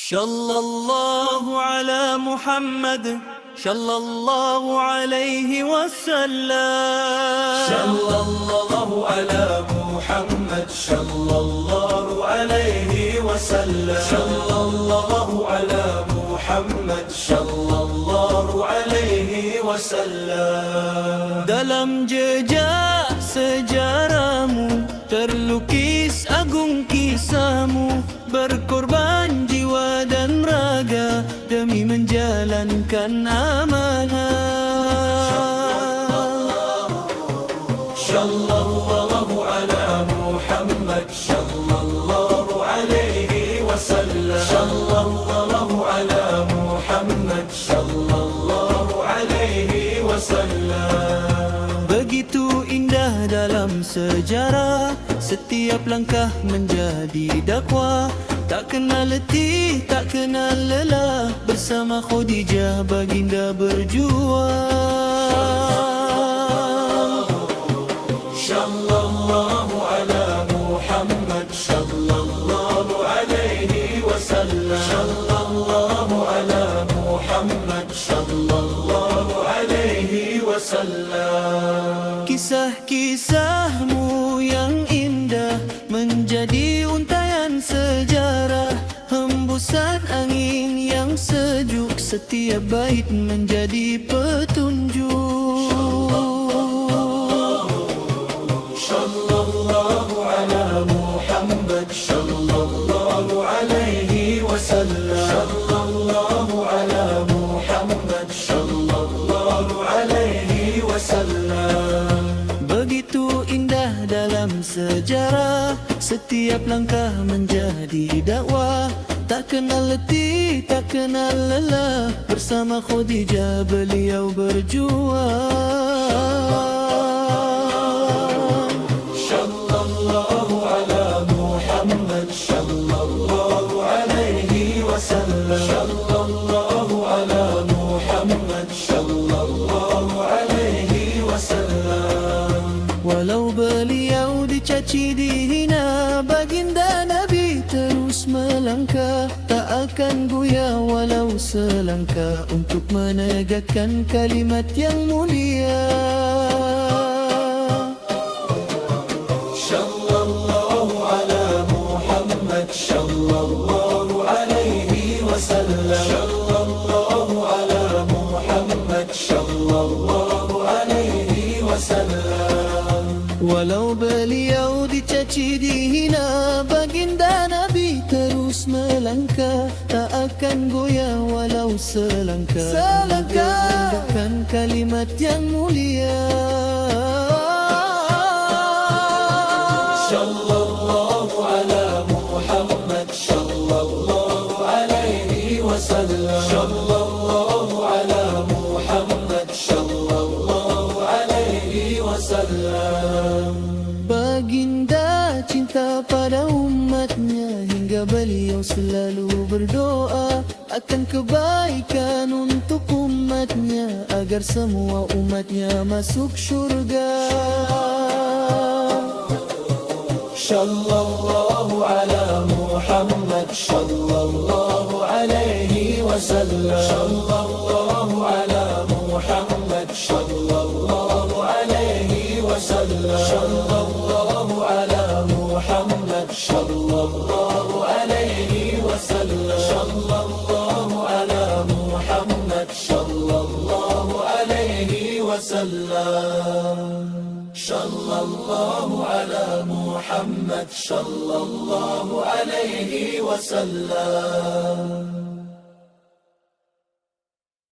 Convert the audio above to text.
صلى الله على محمد صلى الله عليه وسلم. صلى الله على محمد صلى الله عليه وسلم. صلى الله على محمد صلى الله عليه وسلم. Dalam jejak sejarahmu terlukis agung kisahmu, berkorban jiwa dan raga demi menjalankan amanah. Sallallahu ala Muhammad sallallahu alaihi wasallam. Sallallahu ala Muhammad sallallahu alaihi wasallam. Begitu indah dalam sejarah, setiap langkah menjadi dakwah. Tak kenal letih, tak kenal lelah, bersama Khadijah baginda berjuang. Sallallahu ala Muhammad sallallahu alaihi wasallam. Sallallahu ala Muhammad sallallahu alaihi wasallam. Kisah-kisahmu yang indah menjadi untayan sejarah, hembusan angin yang sejuk, setiap bait menjadi petunjuk. Sallallahu ala Muhammad sallallahu alaihi wasallam. Sallallahu ala Muhammad sallallahu alaihi wasallam. Begitu indah dalam sejarah, setiap langkah menjadi dakwah. Tak kenal letih, tak kenal lelah, bersama Khadijah beliau berjuang. Sallallahu ala Muhammad sallallahu alaihi wasallam. Sallallahu ala Muhammad sallallahu alaihi wasallam. Walau beliau dicaci dihina, baginda Nabi terus melangkah, tak akan goyah walau selangkah, untuk menegakkan kalimat yang mulia. Sallallahu ala Muhammad sallallahu alaihi wasallam. Sallallahu ala Muhammad sallallahu alaihi wasallam. Walau beliau dicaci dihina, baginda Nabi terus melangkah, tak akan goyah walau selangkah, menegakkan kalimat yang mulia. Sallallahu ala Muhammad sallallahu alaihi wasallam. Sallallahu ala Muhammad sallallahu alaihi wasallam. Baginda cinta pada umatnya, hingga beliau selalu berdoa akan kebaikan untuk umatnya, agar semua umatnya masuk syurga. Sallallahu ala Muhammad sallallahu alaihi wasallam. Sallallahu ala Muhammad sallallahu alaihi wasallam. Sallallahu ala Muhammad sallallahu alaihi wasallam. Sallallahu ala Muhammad sallallahu alaihi wasallam. Sallallahu ala Muhammad sallallahu alaihi wasallam.